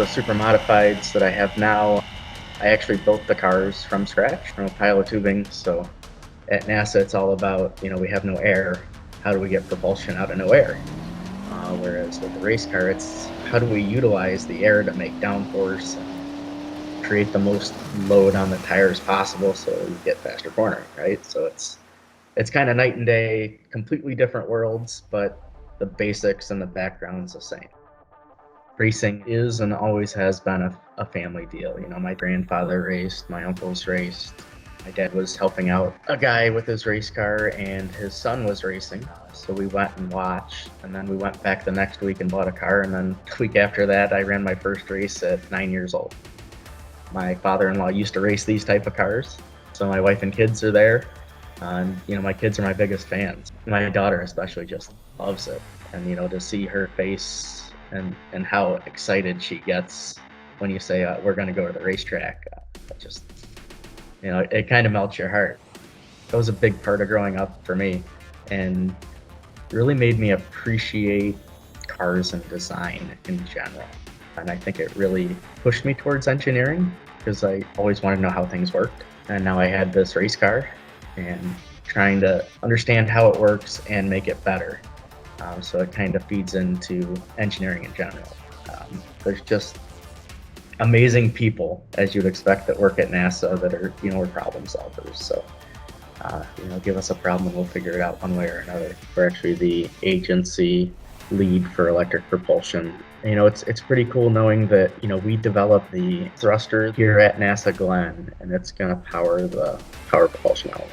the super modifieds that I have now, I actually built the cars from scratch from a pile of tubing. So at NASA, it's all about, we have no air. How do we get propulsion out of no air? Whereas with the race car, it's how do we utilize the air to make downforce and create the most load on the tires possible so you get faster cornering, right? So it's kind of night and day, completely different worlds, but the basics and the background's the same. Racing is and always has been a family deal. My grandfather raced, my uncles raced. My dad was helping out a guy with his race car, and his son was racing. So we went and watched, and then we went back the next week and bought a car. And then the week after that, I ran my first race at 9 years old. My father-in-law used to race these type of cars, so my wife and kids are there. And my kids are my biggest fans. My daughter especially just loves it. And to see her face and how excited she gets when you say we're going to go to the racetrack, it kind of melts your heart. That was a big part of growing up for me, and really made me appreciate cars and design in general. And I think it really pushed me towards engineering because I always wanted to know how things worked. And now I had this race car and trying to understand how it works and make it better. So it kind of feeds into engineering in general. There's just amazing people, as you'd expect, that work at NASA that are, we're problem solvers. So, give us a problem and we'll figure it out one way or another. We're actually the agency lead for electric propulsion. It's pretty cool knowing that, we develop the thruster here at NASA Glenn, and it's going to power the power propulsion element.